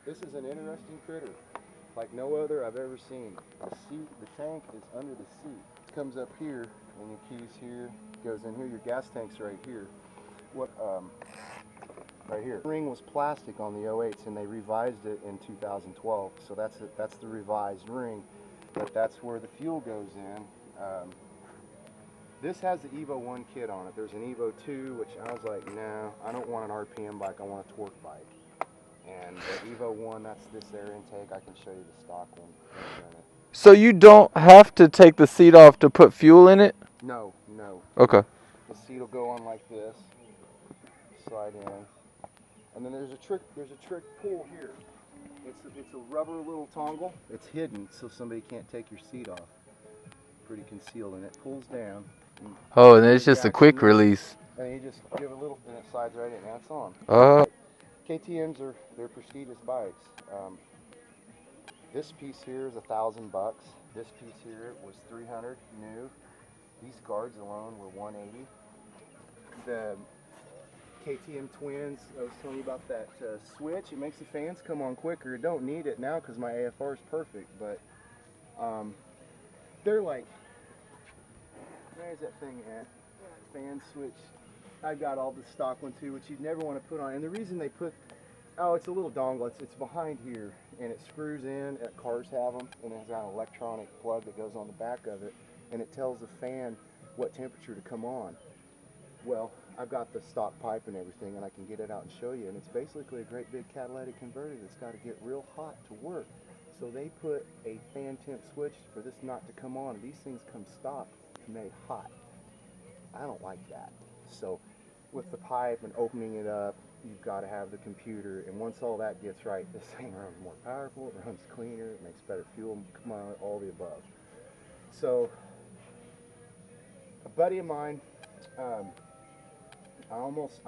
This is an interesting critter, like no other I've ever seen. The tank is under the seat. It comes up here, and your keys here, goes in here. Your gas tank's right here. Right here. The ring was plastic on the 08s, and they revised it in 2012. So that's the revised ring, but that's where the fuel goes in. This has the Evo 1 kit on it. There's an Evo 2, which I was like, no, I don't want an RPM bike. I want a torque bike. And the Evo 1, that's this air intake. I can show you the stock one in a minute. So you don't have to take the seat off to put fuel in it? No. Okay. The seat will go on like this, slide in, and then there's a trick pull here. It's a rubber little tongle. It's hidden so somebody can't take your seat off. Pretty concealed, and it pulls down. Oh, and it's just a quick release. And you just give a little, and it slides right in. Now it's on. KTM's they're prestigious bikes. This piece here is $1,000. This piece here was $300 new. These guards alone were $180. The KTM twins, I was telling you about that switch. It makes the fans come on quicker. I don't need it now because my AFR is perfect, but they're like, where's that thing at? Fan switch. I've got all the stock one too, which you'd never want to put on. And the reason they put, it's a little dongle. It's behind here, and it screws in. Cars have them, and it has an electronic plug that goes on the back of it, and it tells the fan what temperature to come on. Well, I've got the stock pipe and everything, and I can get it out and show you. And it's basically a great big catalytic converter that's got to get real hot to work. So they put a fan temp switch for this not to come on. These things come stock made hot. I don't like that. So with the pipe and opening it up, you've got to have the computer. And once all that gets right, this thing runs more powerful, it runs cleaner, it makes better fuel, come on, all the above. So a buddy of mine, I almost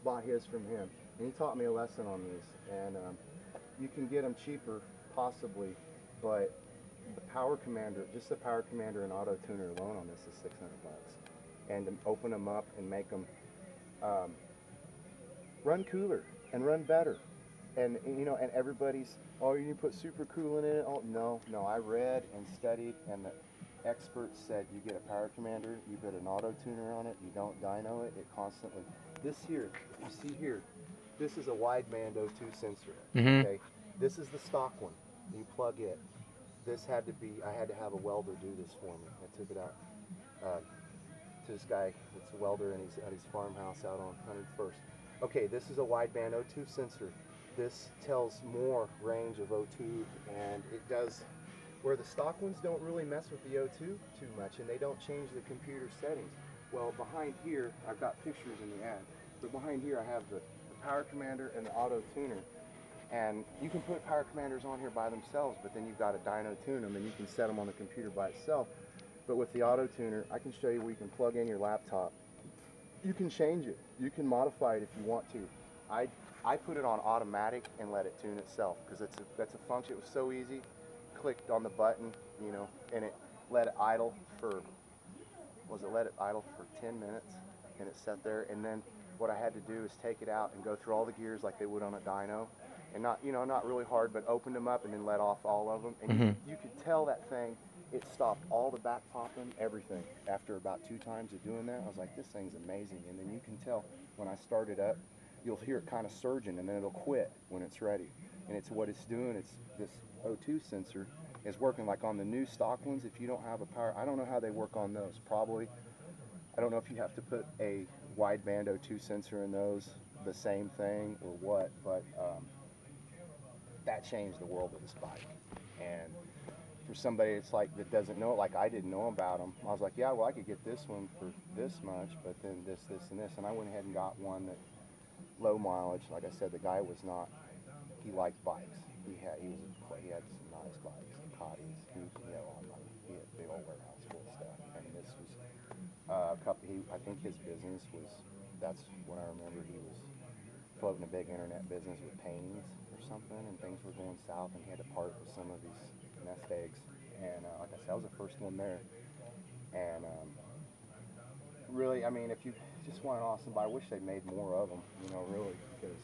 bought his from him, and he taught me a lesson on these. And you can get them cheaper, possibly, but the Power Commander, just the Power Commander and Auto Tuner alone on this is $600. And to open them up and make them run cooler and run better. And you know, and everybody's, oh, you put super coolant in it. Oh, no, I read and studied, and the experts said you get a Power Commander, you put an Auto Tuner on it, you don't dyno it, it constantly. This here, you see here, this is a wideband O2 sensor. Okay, this is the stock one. You plug it. This had to be, I had to have a welder do this for me. I took it out to this guy. It's a welder, and he's at his farmhouse out on 101st. Okay, this is a wideband O2 sensor. This tells more range of O2, and it does where the stock ones don't really mess with the O2 too much, and they don't change the computer settings. Well, behind here, I've got pictures in the ad, but behind here I have the Power Commander and the Auto Tuner. And you can put Power Commanders on here by themselves, but then you've got to dyno tune them, and you can set them on the computer by itself. But with the Auto Tuner, I can show you where you can plug in your laptop. You can change it. You can modify it if you want to. I put it on automatic and let it tune itself, because that's a function. It was so easy. Clicked on the button, you know, and it let it idle for, let it idle for 10 minutes, and it sat there. And then what I had to do is take it out and go through all the gears like they would on a dyno. And not really hard, but opened them up and then let off all of them. And you could tell that thing, it stopped all the back popping, everything. After about 2 times of doing that, I was like, this thing's amazing. And then you can tell when I start it up, you'll hear it kind of surging, and then it'll quit when it's ready. And it's what it's doing, it's this O2 sensor is working like on the new stock ones. If you don't have a power, I don't know how they work on those. Probably, I don't know if you have to put a wideband O2 sensor in those, the same thing or what, but that changed the world of this bike. And for somebody it's like that doesn't know it, like I didn't know about them, I was like, yeah, well, I could get this one for this much, but then this and this, and I went ahead and got one that low mileage. Like I said, the guy was not, he liked bikes. He had some nice bikes, Cotties. He had a big old warehouse full of stuff, and this was I think his business was, that's when I remember he was floating a big internet business with paintings or something, and things were going south, and he had to part with some of these nest eggs. And like I said, I was the first one there. And really, I mean, if you just want an awesome bike, I wish they made more of them, you know, really, because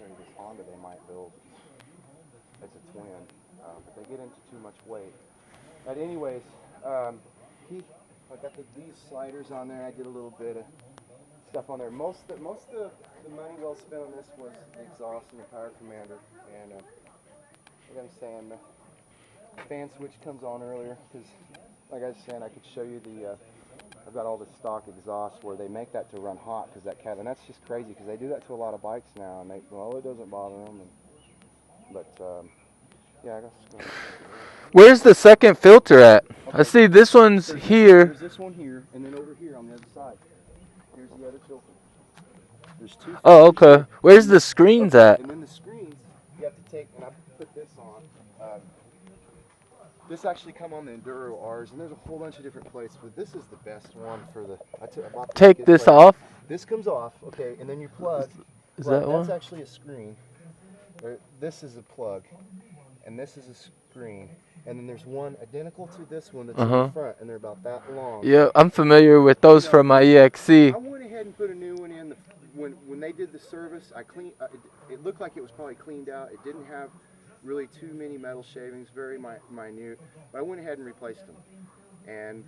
show you this Honda they might build. It's a twin, but they get into too much weight. But anyways, I got these sliders on there. I did a little bit of stuff on there. Most of the money well spent on this was the exhaust and the power commander. And like I'm saying, the fan switch comes on earlier because, like I was saying, I could show you the. I've got all the stock exhaust where they make that to run hot because that and that's just crazy because they do that to a lot of bikes now, and well, it doesn't bother them. Yeah, I guess. Where's the second filter at? Okay. I see this one's here. There's this one here, and then over here on the other side. Here's the other filter. There's two. Oh, okay. Where's the screens at? And then the screens, you have to take, and I put this on. This actually come on the Enduro R's, and there's a whole bunch of different plates, but this is the best one for the. I bought take this plate. off. This comes off, okay, and then you plug. Is that one? That's actually a screen. This is a plug, and this is a screen, and then there's one identical to this one that's in the front, and they're about that long. Yeah, I'm familiar with those from my EXC. I went ahead and put a new one in. When they did the service, I cleaned. It looked like it was probably cleaned out. It didn't have really too many metal shavings, very minute. But I went ahead and replaced them, and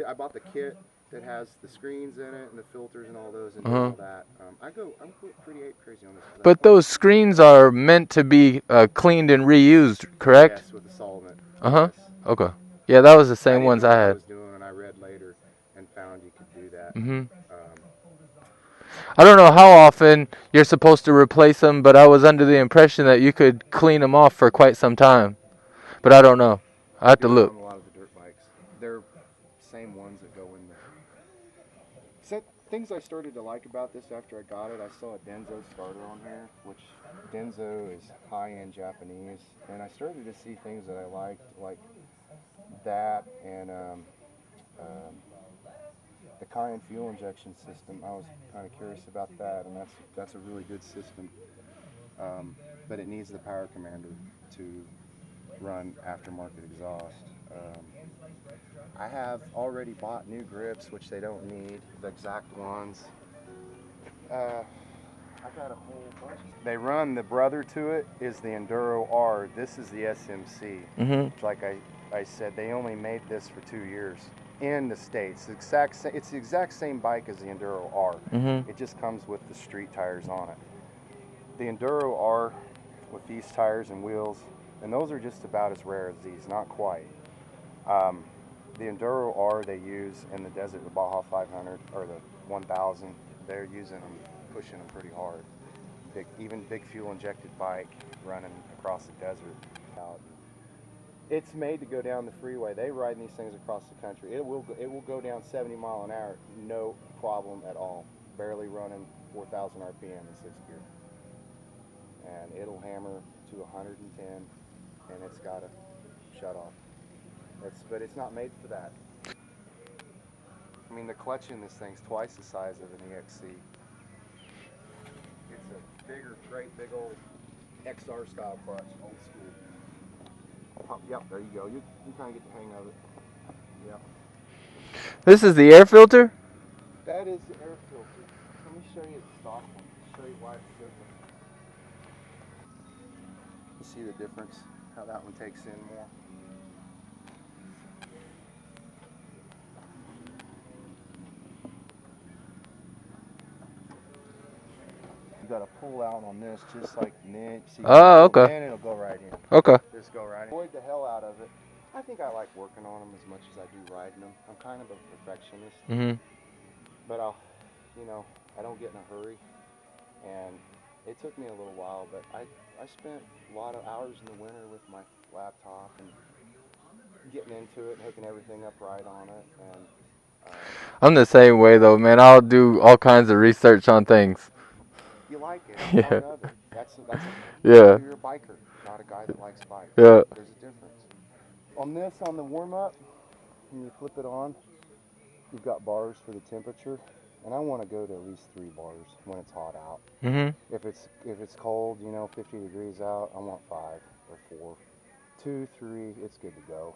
I bought the kit that has the screens in it and the filters and all those and all that. I'm pretty crazy on this. But those screens are meant to be cleaned and reused, correct? Yes, with the solvent. Yes. Okay. Yeah, that was the same ones I had. I was doing, and I read later and found you could do that. I don't know how often you're supposed to replace them, but I was under the impression that you could clean them off for quite some time. But I don't know. I have to look. On a lot of the dirt bikes, they're same ones that go in there. Things I started to like about this after I got it, I saw a Denso starter on here, which Denso is high-end Japanese, and I started to see things that I liked, like that and the Cayenne fuel injection system. I was kind of curious about that, and that's a really good system, but it needs the power commander to run aftermarket exhaust. I have already bought new grips, which they don't need, the exact ones. I got a whole bunch. They run, the brother to it is the Enduro R. This is the SMC. Which, like I said, they only made this for 2 years in the States. It's the exact same bike as the Enduro R. It just comes with the street tires on it. The Enduro R with these tires and wheels, and those are just about as rare as these, not quite. The Enduro R they use in the desert, the Baja 500 or the 1000, they're using them, pushing them pretty hard. Even big fuel injected bike running across the desert. It's made to go down the freeway. They ride these things across the country. It will go down 70 miles an hour, no problem at all. Barely running 4,000 RPM in 6th gear. And it'll hammer to 110, and it's got a shut off. But it's not made for that. I mean, the clutch in this thing's twice the size of an EXC. It's a bigger, great, big old XR style clutch, old school. Yep, there you go. You kind of get the hang of it. Yep. This is the air filter? That is the air filter. Let me show you the stock one. Show you why it's different. You see the difference? How that one takes in more. Got to pull out on this just like see. Oh, okay. And it'll go right in. Okay. Just go right in. Avoid the hell out of it. I think I like working on them as much as I do riding them. I'm kind of a perfectionist. But I don't get in a hurry. And it took me a little while, but I spent a lot of hours in the winter with my laptop and getting into it, hooking everything up right on it. And I'm the same way though, man. I'll do all kinds of research on things. You like it. Yeah. You're a biker, not a guy that likes bikes. Yeah. There's a difference. On this, on the warm-up, when you flip it on, you've got bars for the temperature, and I want to go to at least 3 bars when it's hot out. If it's cold, 50 degrees out, I want 5 or 4. 2, 3, it's good to go.